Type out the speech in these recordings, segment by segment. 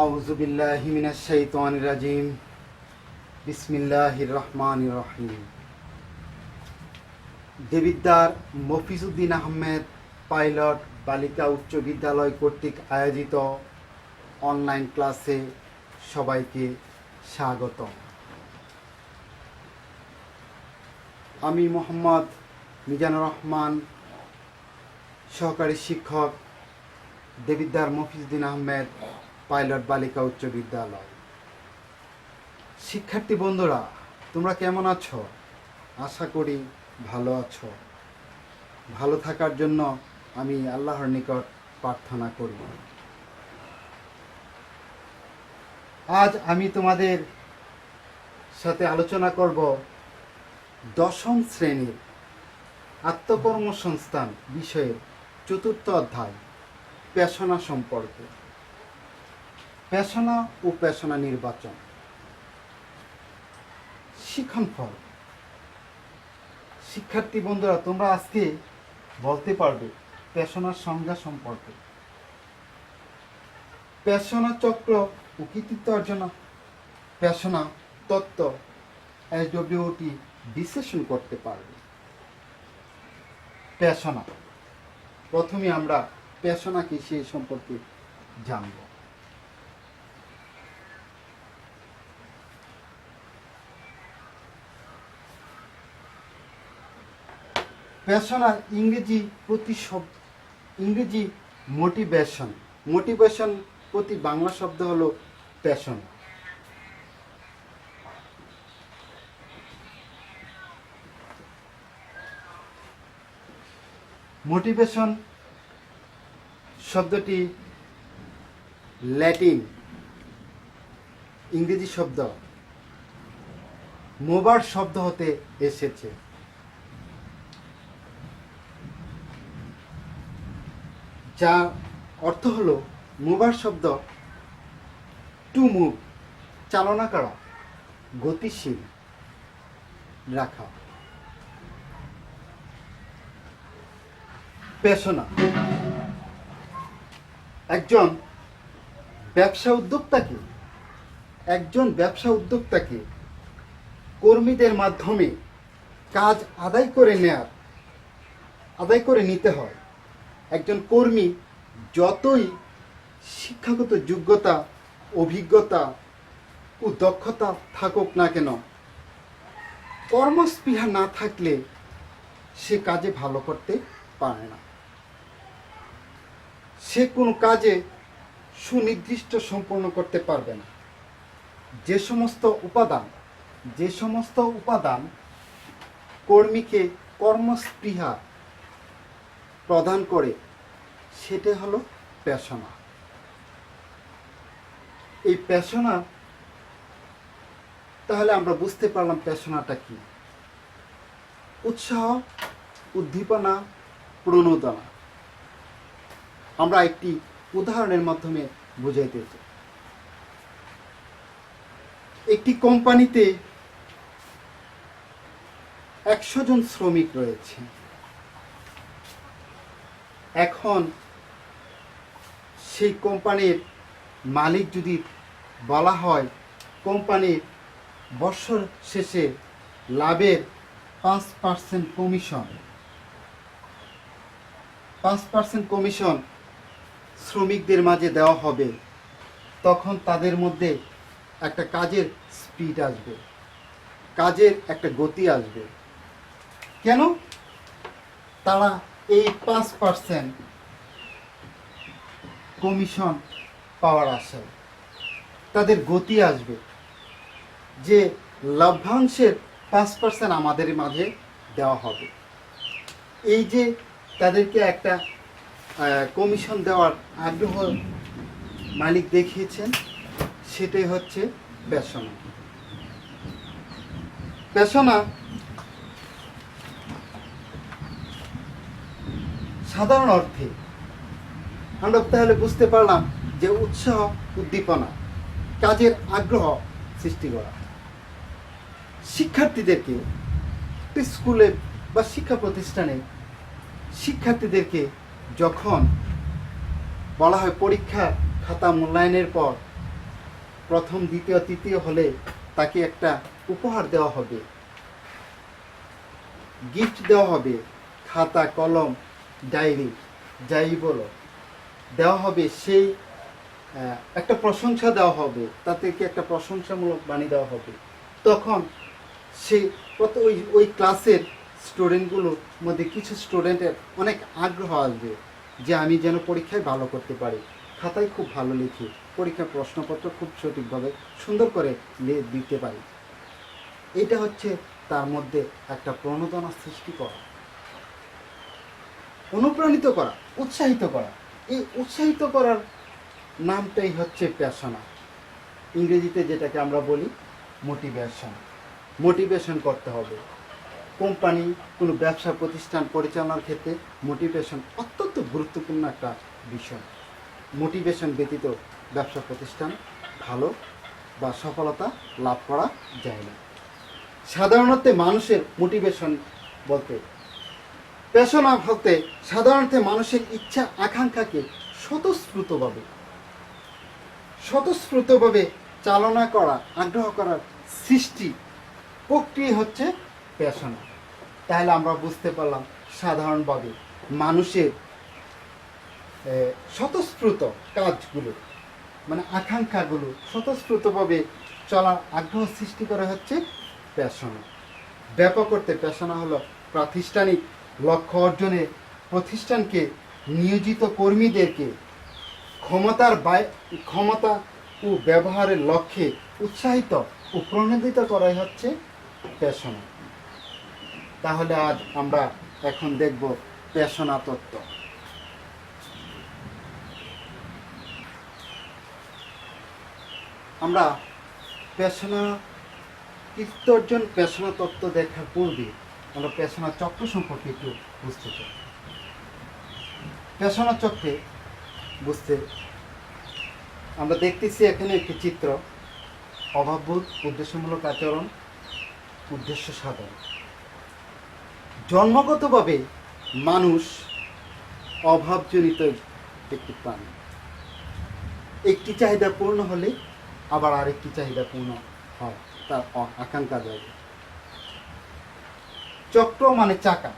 আউযু বিল্লাহি মিনাশ শাইতানির রাজিম। বিসমিল্লাহির রহমানির রহিম। দেবিদ্বার মফিজউদ্দিন আহমেদ পাইলট বালিকা উচ্চ বিদ্যালয় কর্তৃক আয়োজিত অনলাইন ক্লাসে সবাইকে স্বাগত। আমি মোহাম্মদ মিজানুর রহমান, সহকারী শিক্ষক, দেবিদ্বার মফিজউদ্দিন আহমেদ পাইলট বালিকা উচ্চ বিদ্যালয়। শিক্ষার্থী বন্ধুরা, তোমরা কেমন আছো? আশা করি ভালো আছো। ভালো থাকার জন্য আমি আল্লাহর নিকট প্রার্থনা করি। আজ আমি তোমাদের সাথে আলোচনা করব দশম শ্রেণীর আত্মকর্মসংস্থান বিষয়ের চতুর্থ অধ্যায় পেশনা সম্পর্কে। পেশনা ও পেশনা নির্বাচন। শিক্ষণফল। শিক্ষার্থী বন্ধুরা, তোমরা আজকে বলতে পারবে পেশনার সংজ্ঞা সম্পর্কে। পেশনা চক্র ও কৃতিত্ব অর্জন, পেশনা তত্ত্ব SWOT বিশ্লেষণ করতে পারবে। পেশনা, প্রথমে আমরা পেশনা কি সেই সম্পর্কে জানব। পেশনা ইংরেজি মোটিভেশন। মোটিভেশন প্রতি বাংলা শব্দ হলো প্যাশন। মোটিভেশন শব্দটি ল্যাটিন ইংরেজি শব্দ মোবার শব্দ হতে এসেছে। যার অর্থ হলো মুভার শব্দ টু মুভ, চালনা করা, গতিশীল রাখা। পেশনা একজন ব্যবসা উদ্যোক্তাকে কর্মীদের মাধ্যমে কাজ আদায় করে নিতে হয়। একজন কর্মী যতই শিক্ষাগত যোগ্যতা, অভিজ্ঞতা ও দক্ষতা থাকুক না কেন, কর্মস্পৃহা না থাকলে সে কাজে ভালো করতে পারে না। সে কোনো কাজে সুনির্দিষ্ট সম্পন্ন করতে পারবে না। যে সমস্ত উপাদান কর্মীকে কর্মস্পৃহা প্রদান করে, সেটা হলো পেশনা। এই পেশনা, তাহলে আমরা বুঝতে পারলাম পেশনাটা কি। উৎসাহ, উদ্দীপনা, প্রণোদনা। আমরা একটি উদাহরণের মাধ্যমে বুঝাইতে চাই। একটি কোম্পানিতে 100 জন শ্রমিক রয়েছে। এখন সেই কোম্পানির মালিক যদি বলা হয় কোম্পানির বছর শেষে লাভের 5% কমিশন শ্রমিকদের মাঝে দেওয়া হবে, তখন তাদের মধ্যে একটা কাজের স্পিড আসবে, কাজের একটা গতি আসবে। কেন? তারা এই 5% কমিশন পাওয়ার আশায় তাদের গতি আসবে যে লভ্যাংশের 5% আমাদের মাঝে দেওয়া হবে। এই যে তাদেরকে একটা কমিশন দেওয়ার আগ্রহ মালিক দেখিয়েছেন, সেটাই হচ্ছে পেশনা। পেশনা সাধারণ অর্থে আমরা তাহলে বুঝতে পারলাম যে উৎসাহ, উদ্দীপনা, কাজের আগ্রহ সৃষ্টি করা। শিক্ষার্থীদেরকে স্কুলে বা শিক্ষা প্রতিষ্ঠানে শিক্ষার্থীদেরকে যখন বলা হয় পরীক্ষা খাতা মূল্যায়নের পর প্রথম দ্বিতীয় তৃতীয় হলে তাকে একটা উপহার দেওয়া হবে, গিফট দেওয়া হবে, খাতা কলম ডায়েরি যাই বলো দেওয়া হবে, সেই একটা প্রশংসা দেওয়া হবে, তাদেরকে একটা প্রশংসামূলক বাণী দেওয়া হবে। তখন সে কত ওই ক্লাসের স্টুডেন্টগুলোর মধ্যে কিছু স্টুডেন্টের অনেক আগ্রহ আসবে যে আমি যেন পরীক্ষায় ভালো করতে পারি, খাতায় খুব ভালো লিখি, পরীক্ষার প্রশ্নপত্র খুব সঠিকভাবে সুন্দর করে দিতে পারি। এটা হচ্ছে তার মধ্যে একটা প্রণোদনা সৃষ্টি করা, অনুপ্রাণিত করা, উৎসাহিত করা। এই উৎসাহিত করার নামটাই হচ্ছে প্যাশনা, ইংরেজিতে যেটাকে আমরা বলি মোটিভেশন। মোটিভেশন করতে হবে। কোম্পানি, কোনো ব্যবসা প্রতিষ্ঠান পরিচালনার ক্ষেত্রে মোটিভেশন অত্যন্ত গুরুত্বপূর্ণ একটা বিষয়। মোটিভেশন ব্যতীত ব্যবসা প্রতিষ্ঠান ভালো বা সফলতা লাভ করা যায় না। সাধারণত মানুষের মোটিভেশন বলতে, প্যাশনা বলতে সাধারণত মানুষের ইচ্ছা আকাঙ্ক্ষাকে স্বতঃস্ফূর্তভাবে চালনা করা, আগ্রহ করার সৃষ্টি প্রক্রিয়া হচ্ছে প্যাশনা। তাহলে আমরা বুঝতে পারলাম সাধারণভাবে মানুষের স্বতঃস্ফূর্ত কাজগুলো, মানে আকাঙ্ক্ষাগুলো স্বতঃস্ফূর্তভাবে চলার আগ্রহ সৃষ্টি করা হচ্ছে প্যাশনা। ব্যাপক অর্থে প্যাশনা হলো প্রাতিষ্ঠানিক লক্ষ্য অর্জনে প্রতিষ্ঠানকে নিয়োজিত কর্মীদেরকে ক্ষমতা ও ব্যবহারের লক্ষ্যে উৎসাহিত ও প্রণোদিত করাই হচ্ছে প্যাশনা। তাহলে আজ আমরা এখন দেখব প্যাশনা তত্ত্ব। আমরা প্যাশনা কৃত্য প্যাশনা তত্ত্ব দেখার পূর্বে আমরা প্যাশনা চক্র সম্পর্কে একটু বুঝতে চাই। প্যাশনা চক্রে বুঝতে আমরা দেখতেছি এখানে একটি চিত্র, অভাববোধ, উদ্দেশ্যমূলক আচরণ, উদ্দেশ্য সাধন। জন্মগতভাবে মানুষ অভাবজনিত একটি প্রাণী। একটি চাহিদা পূর্ণ হলে আবার আরেকটি চাহিদা পূর্ণ হয়, তার আকাঙ্ক্ষা জাগে। চক্র মানে চাকা,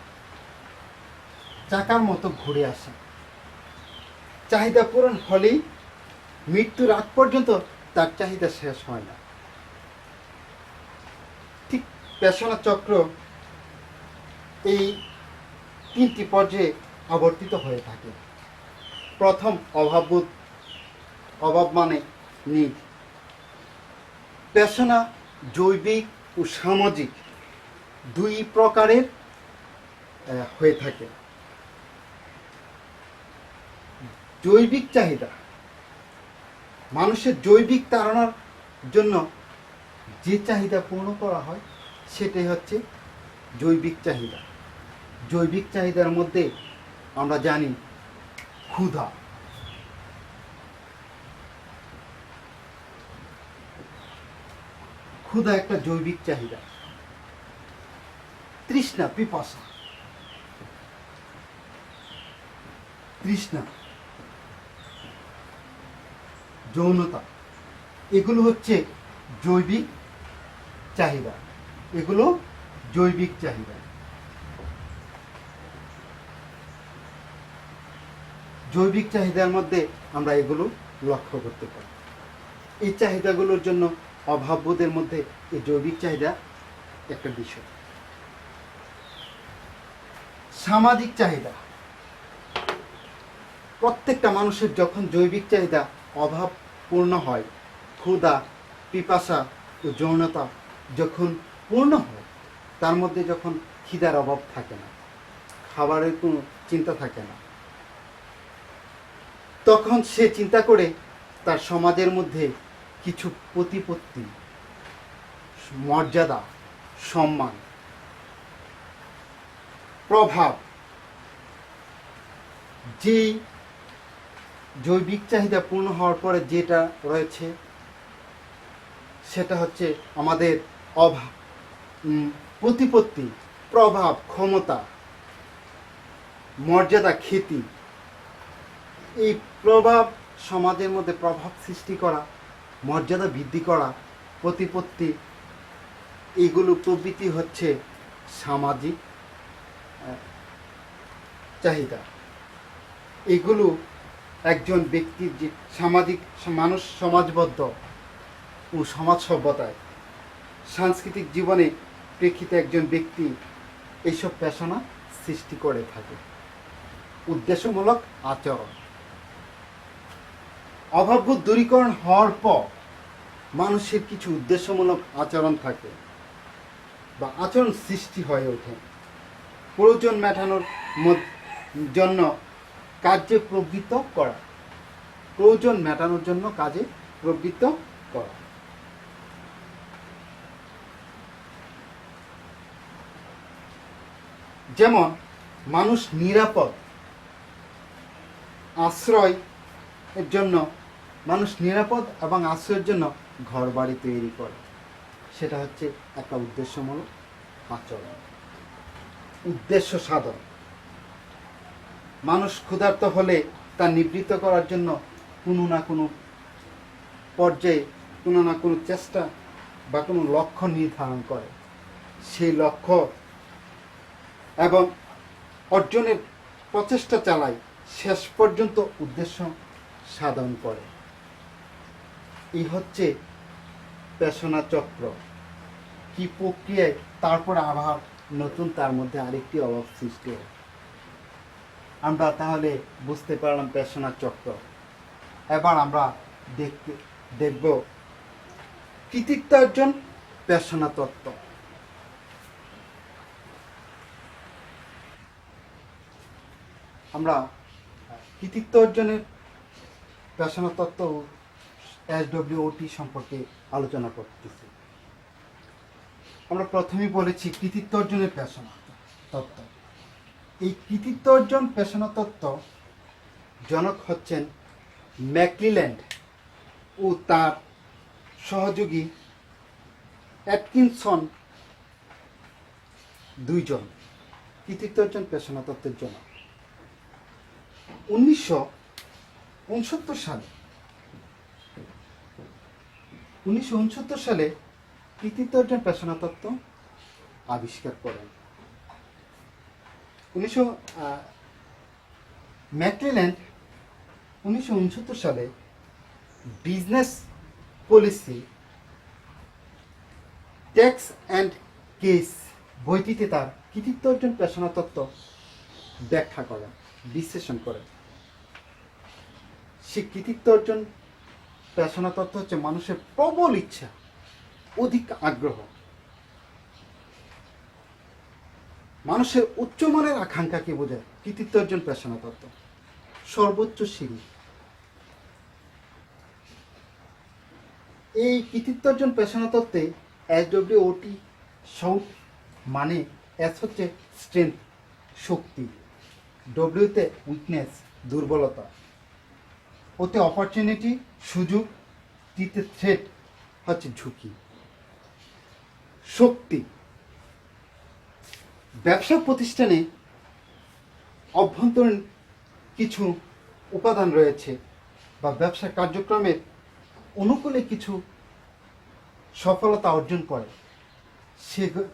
চাকার মতো ঘুরে আসে। চাহিদা পূরণ হলেই মৃত্যুর আগ পর্যন্ত তার চাহিদা শেষ হয় না। ঠিক প্যাশনা চক্র এই তিনটি পর্যায়ে আবর্তিত হয়ে থাকে। প্রথম অভাববোধ, অভাব মানে নিড। প্যাশনা জৈবিক ও সামাজিক দুই প্রকারের হয়ে থাকে। জৈবিক চাহিদা, মানুষের জৈবিক তাড়নার জন্য যে চাহিদা পূর্ণ করা হয় সেটাই হচ্ছে জৈবিক চাহিদা। জৈবিক চাহিদার মধ্যে আমরা জানি ক্ষুধা, ক্ষুধা একটা জৈবিক চাহিদা। তৃষ্ণা, পিপাসা, তৃষ্ণা, যৌনতা, এগুলো হচ্ছে জৈবিক চাহিদা। এগুলো জৈবিক চাহিদা। জৈবিক চাহিদার মধ্যে আমরা এগুলো লক্ষ্য করতে পারি। এই চাহিদাগুলোর জন্য অভাববোধের মধ্যে এই জৈবিক চাহিদা একটা বিষয়। সামাজিক চাহিদা, প্রত্যেকটা মানুষের যখন জৈবিক চাহিদা অভাব পূর্ণ হয়, ক্ষুধা, পিপাসা ও যৌনতা যখন পূর্ণ হয়, তার মধ্যে যখন খিদার অভাব থাকে না, খাবারের কোনো চিন্তা থাকে না, তখন সে চিন্তা করে তার সমাজের মধ্যে কিছু প্রতিপত্তি, মর্যাদা, সম্মান, প্রভাব, যেই জৈবিক চাহিদা পূর্ণ হওয়ার পরে যেটা রয়েছে সেটা হচ্ছে আমাদের অভাব, প্রতিপত্তি, প্রভাব, ক্ষমতা, মর্যাদা, খ্যাতি। এই প্রভাব, সমাজের মধ্যে প্রভাব সৃষ্টি করা, মর্যাদা বৃদ্ধি করা, প্রতিপত্তি, এগুলো প্রভৃতি হচ্ছে সামাজিক চাহিদা। এগুলো একজন ব্যক্তির যে সামাজিক মানুষ সমাজবদ্ধ ও সমাজ সভ্যতায় সাংস্কৃতিক জীবনে প্রেক্ষিতে একজন ব্যক্তি এইসব পেশনা সৃষ্টি করে থাকে। উদ্দেশ্যমূলক আচরণ, অভাববোধ দূরীকরণ হওয়ার পর মানুষের কিছু উদ্দেশ্যমূলক আচরণ থাকে বা আচরণ সৃষ্টি হয়ে ওঠে। প্রয়োজন মেটানোর জন্য কাজে প্রবৃত্ত করা, প্রয়োজন মেটানোর জন্য কাজে প্রবৃত্ত করা। যেমন মানুষ নিরাপদ আশ্রয় এর জন্য, মানুষ নিরাপদ এবং আশ্রয়ের জন্য ঘর বাড়ি তৈরি করে, সেটা হচ্ছে একটা উদ্দেশ্যমূলক আচরণ। উদ্দেশ্য সাধন, মানুষ ক্ষুধার্ত হলে তা নিবৃত্ত করার জন্য কোনো না কোনো পর্যায়ে কোনো না কোনো চেষ্টা বা কোনো লক্ষ্য নির্ধারণ করে, সেই লক্ষ্য এবং অর্জনের প্রচেষ্টা চালায়, শেষ পর্যন্ত উদ্দেশ্য সাধন করে। এই হচ্ছে পেশনা চক্র। কি প্রক্রিয়ায় তারপর আবার নতুন তার মধ্যে আরেকটি অভাব সৃষ্টি হয়। আমরা তাহলে বুঝতে পারলাম পেশনা চক্র। এবার আমরা দেখব কৃতিত্ব অর্জন পেশনা তত্ত্ব। আমরা কৃতিত্ব অর্জনের পেশনা তত্ত্ব SWOT সম্পর্কে আলোচনা করতেছি। আমরা প্রথমেই বলেছি কৃতিত্ব অর্জনের পেশনা তত্ত্ব। এই কৃতিত্ব অর্জন পেশনা তত্ত্ব জনক হচ্ছেন ম্যাকক্লিল্যান্ড ও তার সহযোগী অ্যাটকিনসন, দুইজন কৃতিত্ব অর্জন পেশনা তত্ত্বের জন্য। 1969 সালে কৃতিত্ব অর্জন পেশনা তত্ত্ব আবিষ্কার করেন। ম্যাকক্লিল্যান্ড 1969 সালে business policy tax and case বইটিতে তার কৃতিত্ব অর্জন পেশনা তত্ত্ব ব্যাখ্যা করেন, বিশ্লেষণ করেন। সে কৃতিত্ব অর্জন পেশনা তত্ত্ব হচ্ছে মানুষের প্রবল ইচ্ছা, অধিক আগ্রহ, মানুষের উচ্চমানের আকাঙ্ক্ষাকে বোঝায়। কৃতিত্ব অর্জন পেশনা তত্ত্ব সর্বোচ্চ সিঁড়ি। এই কৃতিত্ব অর্জন পেশনা তত্ত্বে SWOT শৌট মানে S হচ্ছে স্ট্রেংথ শক্তি, W তে উইকনেস দুর্বলতা, ওতে অপরচুনিটি সুযোগ, T তে থ্রেট হচ্ছে ঝুঁকি। শক্তি, ব্যবসা প্রতিষ্ঠানে অভ্যন্তরীণ কিছু উপাদান রয়েছে বা ব্যবসা কার্যক্রমের অনুকূলে কিছু সফলতা অর্জন করে,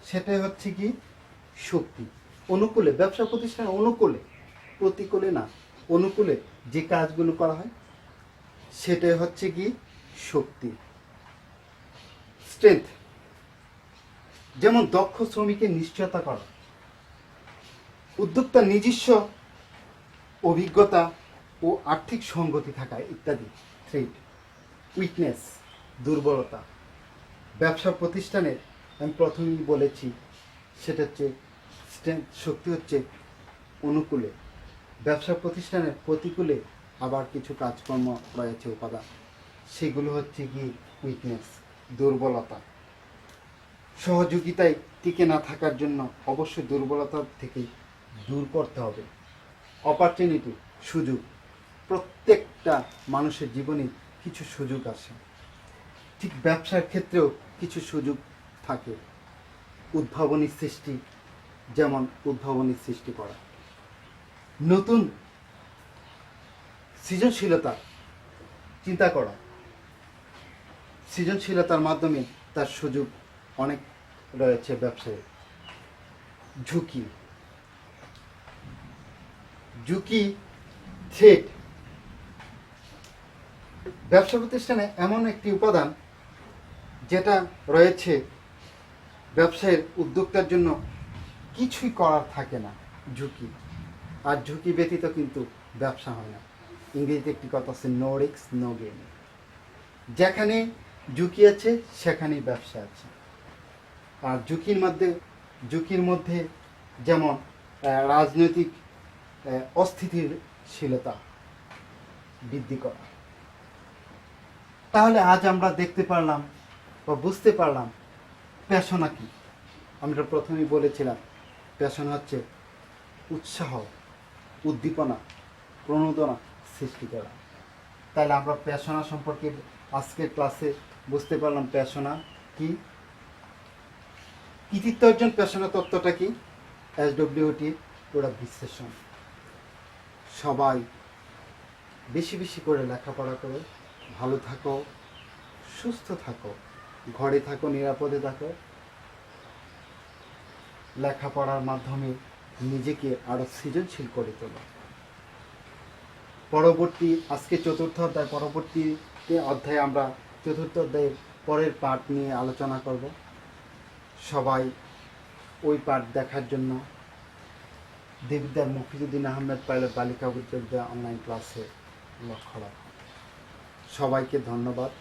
সেটাই হচ্ছে কি শক্তি। অনুকূলে, ব্যবসা প্রতিষ্ঠানের অনুকূলে, প্রতিকূলে না, অনুকূলে যে কাজগুলো করা হয় সেটাই হচ্ছে কি শক্তি। স্ট্রেংথ, যেমন দক্ষ শ্রমিকের নিশ্চয়তা করা, উদ্যোক্তার নিজস্ব অভিজ্ঞতা ও আর্থিক সঙ্গতি থাকা ইত্যাদি। থ্রেট, উইকনেস দুর্বলতা। ব্যবসা প্রতিষ্ঠানের আমি প্রথমেই বলেছি সেটা হচ্ছে স্ট্রেংথ, শক্তি হচ্ছে অনুকূলে, ব্যবসা প্রতিষ্ঠানের প্রতিকূলে আবার কিছু কাজকর্ম রয়েছে উপাদান, সেগুলো হচ্ছে কি উইকনেস দুর্বলতা। সহযোগিতায় টিকে না থাকার জন্য অবশ্যই দুর্বলতা থেকে দূর করতে হবে। অপরচুনিটি সুযোগ, প্রত্যেকটা মানুষের জীবনে কিছু সুযোগ আসে, ঠিক ব্যবসার ক্ষেত্রেও কিছু সুযোগ থাকে। উদ্ভাবনী সৃষ্টি, যেমন উদ্ভাবনী সৃষ্টি করা, নতুন সৃজনশীলতা চিন্তা করা, সৃজনশীলতার মাধ্যমে তার সুযোগ অনেক রয়েছে ব্যবসায়। ঝুঁকি, ঝুঁকি থ্রেট ব্যবসা প্রতিষ্ঠানে এমন একটি উপাদান যেটা রয়েছে ব্যবসায়ের উদ্যোক্তার জন্য কিছুই করার থাকে না, ঝুঁকি। আর ঝুঁকি ব্যতীত কিন্তু ব্যবসা হয় না। ইংরেজিতে একটি কথা আছে, নো রিস্ক নো গেইন। যেখানে ঝুঁকি আছে সেখানেই ব্যবসা আছে। আর ঝুঁকির মধ্যে যেমন রাজনৈতিক অস্থিতিশীলতা বৃদ্ধি করা। তাহলে আজ আমরা দেখতে পারলাম বা বুঝতে পারলাম প্যাশনা কি। আমরা প্রথমেই বলেছিলাম প্যাশন হচ্ছে উৎসাহ, উদ্দীপনা, প্রণোদনা সৃষ্টি করা। তাহলে আমরা প্যাশনা সম্পর্কে আজকের ক্লাসে বুঝতে পারলাম প্যাশনা কি, কৃতিত্ব অর্জন প্যাশনা তত্ত্বটা কি, SWOT ওরা বিশ্লেষণ। সবাই বেশি বেশি করে লেখাপড়া করো, ভালো থাকো, সুস্থ থাকো, ঘরে থাকো, নিরাপদে থাকো। লেখাপড়ার মাধ্যমে নিজেকে আরো সৃজনশীল করে তোলো। আজকে চতুর্থ অধ্যায়, পরবর্তী অধ্যায়ে আমরা চতুর্থ অধ্যায়ের পরের পাঠ নিয়ে আলোচনা করব। সবাই ওই পাঠ দেখার জন্য দেবিদ্বার মফিজুদ্দিন আহমেদ পাইলট বালিকা উচ্চ বিদ্যালয় অনলাইন ক্লাসে লক্ষ্য রাখো। সবাইকে ধন্যবাদ,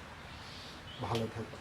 ভালো থাকো।